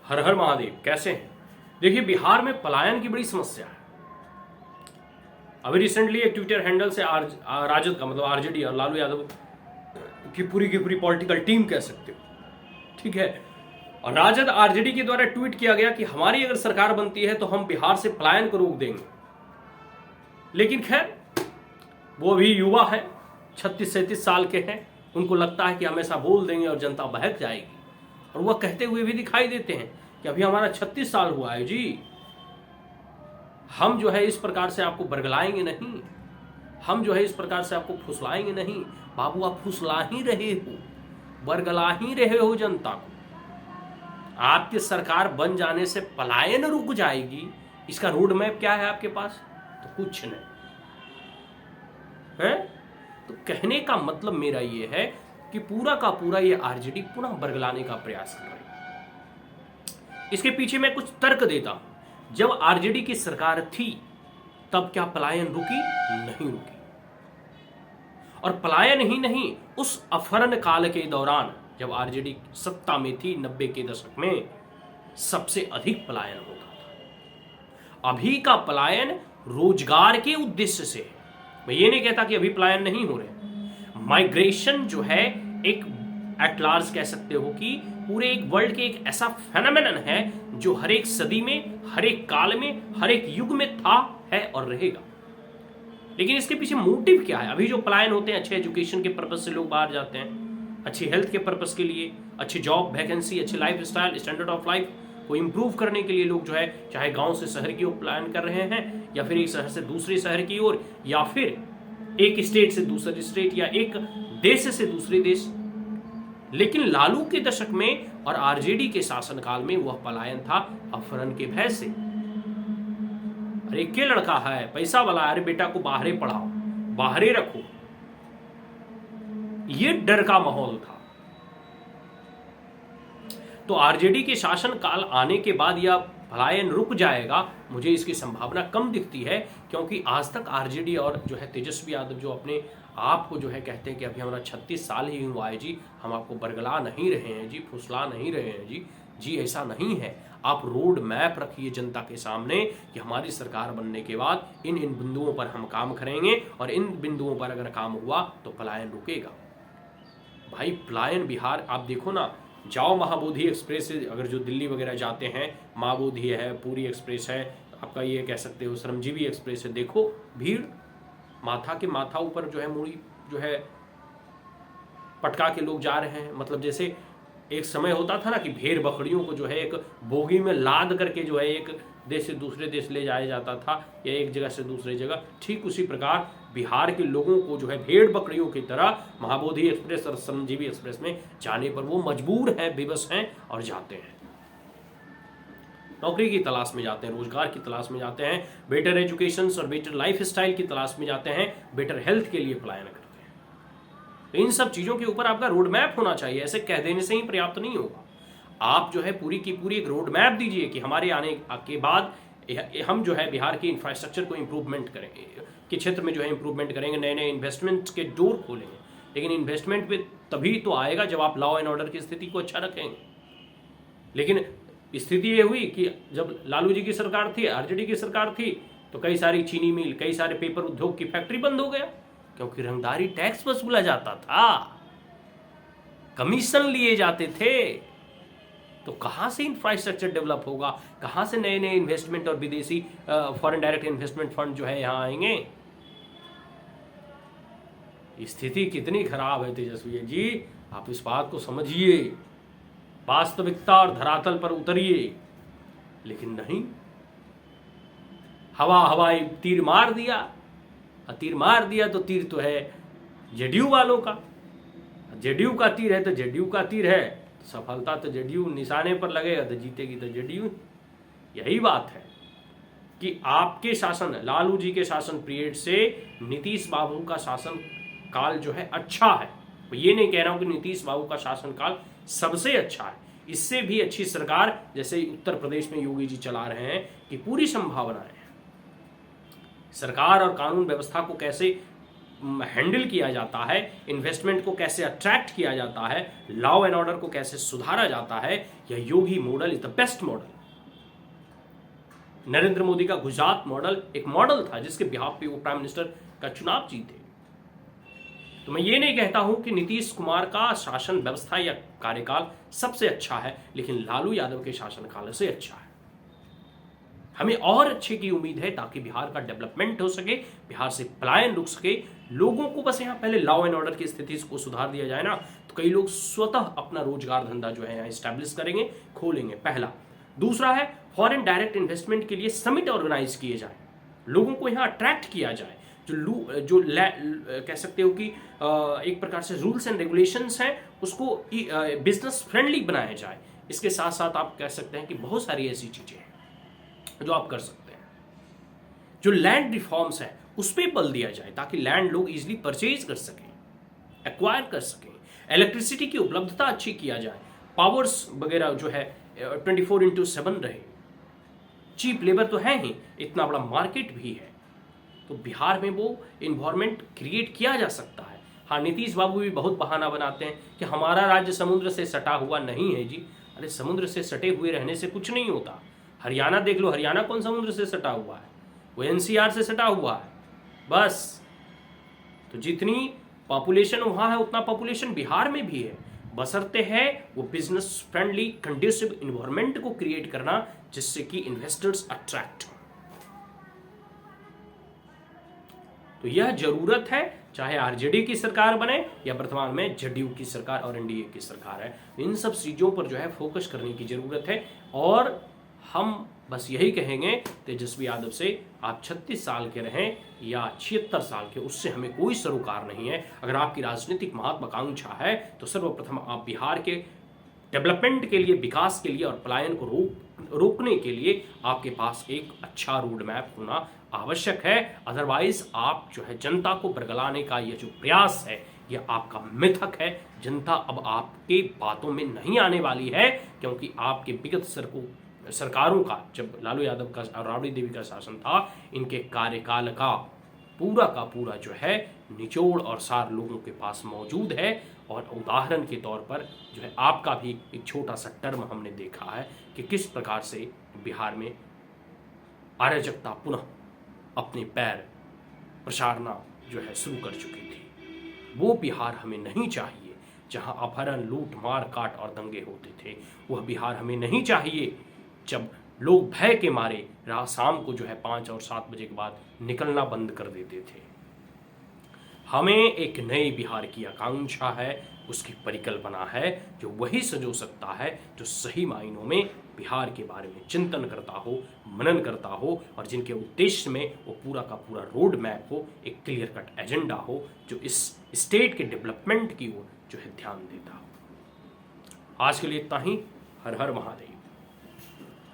हर हर महादेव। कैसे हैं? देखिए, बिहार में पलायन की बड़ी समस्या है। अभी रिसेंटली एक ट्विटर हैंडल से राजद का मतलब आरजेडी और लालू यादव की पूरी पॉलिटिकल टीम कह सकते हो, ठीक है, और राजद आरजेडी के द्वारा ट्वीट किया गया कि हमारी अगर सरकार बनती है तो हम बिहार से पलायन को रोक देंगे। लेकिन खैर, वो अभी युवा है, 36-37 साल के हैं, उनको लगता है कि हमेशा बोल देंगे और जनता बहक जाएगी, और वह कहते हुए भी दिखाई देते हैं कि अभी हमारा 36 साल हुआ है जी, हम जो है इस प्रकार से आपको बरगलाएंगे नहीं, हम जो है इस प्रकार से आपको फुसलाएंगे नहीं। बाबू, आप फुसला ही रहे हो, बरगला ही रहे हो जनता को। आपकी सरकार बन जाने से पलायन रुक जाएगी, इसका रोड मैप क्या है आपके पास? तो कुछ नहीं है। तो कहने का मतलब मेरा ये है कि पूरा का पूरा ये आरजेडी पुनः बरगलाने का प्रयास कर रही है। इसके पीछे मैं कुछ तर्क देता हूं। जब आरजेडी की सरकार थी तब क्या पलायन रुकी? नहीं रुकी। और पलायन ही नहीं, उस अफरन काल के दौरान जब आरजेडी सत्ता में थी 90 के दशक में, सबसे अधिक पलायन होता था। अभी का पलायन रोजगार के उद्देश्य से है। मैं ये नहीं कहता कि अभी पलायन नहीं हो रहे। माइग्रेशन जो है एक एट लार्ज कह सकते हो कि पूरे एक वर्ल्ड के एक ऐसा फेनोमेनन है जो हर एक सदी में, हर एक काल में, हर एक युग में था, है और रहेगा। लेकिन इसके पीछे मोटिव क्या है? अभी जो पलायन होते हैं, अच्छे एजुकेशन के पर्पज से लोग बाहर जाते हैं, अच्छी हेल्थ के पर्पज के लिए, अच्छी जॉब वैकेंसी, अच्छी life style, standard of life को इंप्रूव करने के लिए लोग जो है चाहे गांव से शहर की ओर पलायन कर रहे हैं, या फिर एक शहर से दूसरे शहर की ओर, या फिर एक स्टेट से दूसरे स्टेट, या एक देश से दूसरे देश। लेकिन लालू के दशक में और आरजेडी के शासनकाल में वह पलायन था अफरन के भय से। अरे के लड़का है, पैसा वाला, अरे बेटा को बाहरे पढ़ाओ, बाहरे रखो, ये डर का माहौल था। तो आरजेडी के शासन काल आने के बाद यह पलायन रुक जाएगा, मुझे इसकी संभावना कम दिखती है, क्योंकि आज तक आरजेडी और जो है तेजस्वी यादव जो अपने आप को जो है कहते हैं कि अभी हमारा 36 साल ही हुआ है जी, हम आपको बरगला नहीं रहे हैं जी, फुसला नहीं रहे हैं जी, ऐसा नहीं है। आप रोड मैप रखिए जनता के सामने कि हमारी सरकार बनने के बाद इन बिंदुओं पर हम काम करेंगे, और इन बिंदुओं पर अगर काम हुआ तो पलायन रुकेगा। भाई, पलायन बिहार आप देखो ना, जाओ महाबोधि एक्सप्रेस से अगर जो दिल्ली वगैरह जाते हैं, महाबोधि है, पूरी एक्सप्रेस है, आपका ये कह सकते हो श्रमजीवी एक्सप्रेस है, देखो भीड़, माथा के माथा ऊपर जो है मूड़ी जो है पटका के लोग जा रहे हैं। मतलब जैसे एक समय होता था ना कि भेड़ बकरियों को जो है एक बोगी में लाद करके जो है एक देश से दूसरे देश ले जाया जाता था, या एक जगह से दूसरी जगह, ठीक उसी प्रकार बिहार के लोगों को जो है भेड़ बकरियों की तरह महाबोधि एक्सप्रेस और श्रमजीवी एक्सप्रेस में जाने पर वो मजबूर हैं, विवश हैं और जाते हैं। नौकरी की तलाश में जाते हैं, रोजगार की तलाश में जाते हैं, बेटर एजुकेशन और बेटर लाइफ स्टाइल की तलाश में जाते हैं, बेटर हेल्थ के लिए पलायन करते हैं। तो इन सब चीजों के ऊपर आपका रोड मैप होना चाहिए। ऐसे कह देने से ही पर्याप्त नहीं होगा। आप जो है पूरी की पूरी एक रोड मैप दीजिए कि हमारे आने के बाद हम जो है बिहार की इंफ्रास्ट्रक्चर को इंप्रूवमेंट करेंगे, के क्षेत्र में जो है इंप्रूवमेंट करेंगे, नए नए इन्वेस्टमेंट के डोर खोलेंगे। लेकिन इन्वेस्टमेंट पे तभी तो आएगा जब आप लॉ एंड ऑर्डर की स्थिति को अच्छा रखेंगे। लेकिन स्थिति ये हुई कि जब लालू जी की सरकार थी, आरजेडी की सरकार थी, तो कई सारी चीनी मिल, कई सारे पेपर उद्योग की फैक्ट्री बंद हो गया, क्योंकि रंगदारी टैक्स वसूला जाता था, कमीशन लिए जाते थे। तो कहां से इंफ्रास्ट्रक्चर डेवलप होगा, कहां से नए नए इन्वेस्टमेंट और विदेशी फॉरेन डायरेक्ट इन्वेस्टमेंट फंड जो है यहां आएंगे? स्थिति कितनी खराब है तेजस्वी जी, आप इस बात को समझिए, वास्तविकता और धरातल पर उतरिए। लेकिन नहीं, हवाई तीर मार दिया, और तीर मार दिया तो तीर तो है जेडीयू वालों का, जेडीयू का तीर है तो जेडीयू का तीर है, तो सफलता तो जेडीयू निशाने पर लगेगा, तो जीतेगी तो जेडीयू। यही बात है कि आपके शासन, लालू जी के शासन पीरियड से नीतीश बाबू का शासन काल जो है अच्छा है। मैं ये नहीं कह रहा हूं कि नीतीश बाबू का शासन काल सबसे अच्छा है, इससे भी अच्छी सरकार जैसे उत्तर प्रदेश में योगी जी चला रहे हैं कि पूरी संभावनाएं हैं। सरकार और कानून व्यवस्था को कैसे हैंडल किया जाता है, इन्वेस्टमेंट को कैसे अट्रैक्ट किया जाता है, लॉ एंड ऑर्डर को कैसे सुधारा जाता है, यह Yogi model is the best model. Narendra Modi का गुजरात मॉडल एक मॉडल था जिसके बिहाफ पे वो प्राइम मिनिस्टर का चुनाव जीते। तो मैं ये नहीं कहता हूं कि नीतीश कुमार का शासन व्यवस्था या कार्यकाल सबसे अच्छा है, लेकिन लालू यादव के शासनकाल से अच्छा है। हमें और अच्छे की उम्मीद है ताकि बिहार का डेवलपमेंट हो सके, बिहार से पलायन रुक सके। लोगों को बस यहाँ पहले लॉ एंड ऑर्डर की स्थिति को सुधार दिया जाए ना, तो कई लोग स्वतः अपना रोजगार धंधा जो है यहाँ स्टैब्लिश करेंगे, खोलेंगे। पहला। दूसरा है फॉरेन डायरेक्ट इन्वेस्टमेंट के लिए समिट ऑर्गेनाइज किए जाए, लोगों को यहाँ अट्रैक्ट किया जाए। जो कह सकते हो कि एक प्रकार से रूल्स एंड रेगुलेशंस हैं उसको बिजनेस फ्रेंडली बनाया जाए। इसके साथ साथ आप कह सकते हैं कि बहुत सारी ऐसी चीजें हैं जो आप कर सकते हैं। जो लैंड रिफॉर्म्स हैं उस पर बल दिया जाए ताकि लैंड लोग इजीली परचेज कर सकें, एक्वायर कर सकें। इलेक्ट्रिसिटी की उपलब्धता अच्छी किया जाए, पावर्स वगैरह जो है 24/7 रहे। चीप लेबर तो है ही, इतना बड़ा मार्केट भी है, तो बिहार में वो इन्वायरमेंट क्रिएट किया जा सकता है। हाँ, नीतीश बाबू भी बहुत बहाना बनाते हैं कि हमारा राज्य समुद्र से सटा हुआ नहीं है जी। अरे समुद्र से सटे हुए रहने से कुछ नहीं होता। हरियाणा देख लो, हरियाणा कौन समुद्र से सटा हुआ है? वो एनसीआर से सटा हुआ है बस। तो जितनी पॉपुलेशन वहां है उतना पॉपुलेशन बिहार में भी है, बशर्ते है वो बिजनेस फ्रेंडली कंड्यूसिव इन्वायरमेंट को क्रिएट करना जिससे कि इन्वेस्टर्स अट्रैक्ट हो। तो यह जरूरत है, चाहे आरजेडी की सरकार बने या वर्तमान में जदयू की सरकार और एनडीए की सरकार है, इन सब चीजों पर जो है फोकस करने की जरूरत है। और हम बस यही कहेंगे तेजस्वी यादव से, आप 36 साल के रहें या 76 साल के, उससे हमें कोई सरोकार नहीं है। अगर आपकी राजनीतिक महत्वाकांक्षा है तो सर्वप्रथम आप बिहार के डेवलपमेंट के लिए, विकास के लिए और पलायन को रोकने के लिए आपके पास एक अच्छा रोड मैप होना आवश्यक है। अदरवाइज आप जो है जनता को बरगलाने का यह जो प्रयास है यह आपका मिथक है। जनता अब आपके बातों में नहीं आने वाली है, क्योंकि आपके विगत सरकारों का, जब लालू यादव का और राबड़ी देवी का शासन था, इनके कार्यकाल का पूरा जो है निचोड़ और सार लोगों के पास मौजूद है। और उदाहरण के तौर पर जो है आपका भी एक छोटा सा टर्म हमने देखा है कि किस प्रकार से बिहार में अराजकता पुनः अपने पैर प्रसारना जो है शुरू कर चुकी थी। वो बिहार हमें नहीं चाहिए जहां अपहरण, लूट, मार काट और दंगे होते थे। वह बिहार हमें नहीं चाहिए जब लोग भय के मारे शाम को जो है 5 और 7 बजे के बाद निकलना बंद कर देते थे। हमें एक नए बिहार की आकांक्षा है, उसकी परिकल्पना है, जो वही संजो सकता है जो सही मायनों में बिहार के बारे में चिंतन करता हो, मनन करता हो, और जिनके उद्देश्य में वो पूरा का पूरा रोड मैप हो, एक क्लियर कट एजेंडा हो जो इस स्टेट के डेवलपमेंट की ओर जो है ध्यान देता हो। आज के लिए इतना ही। हर हर महादेव।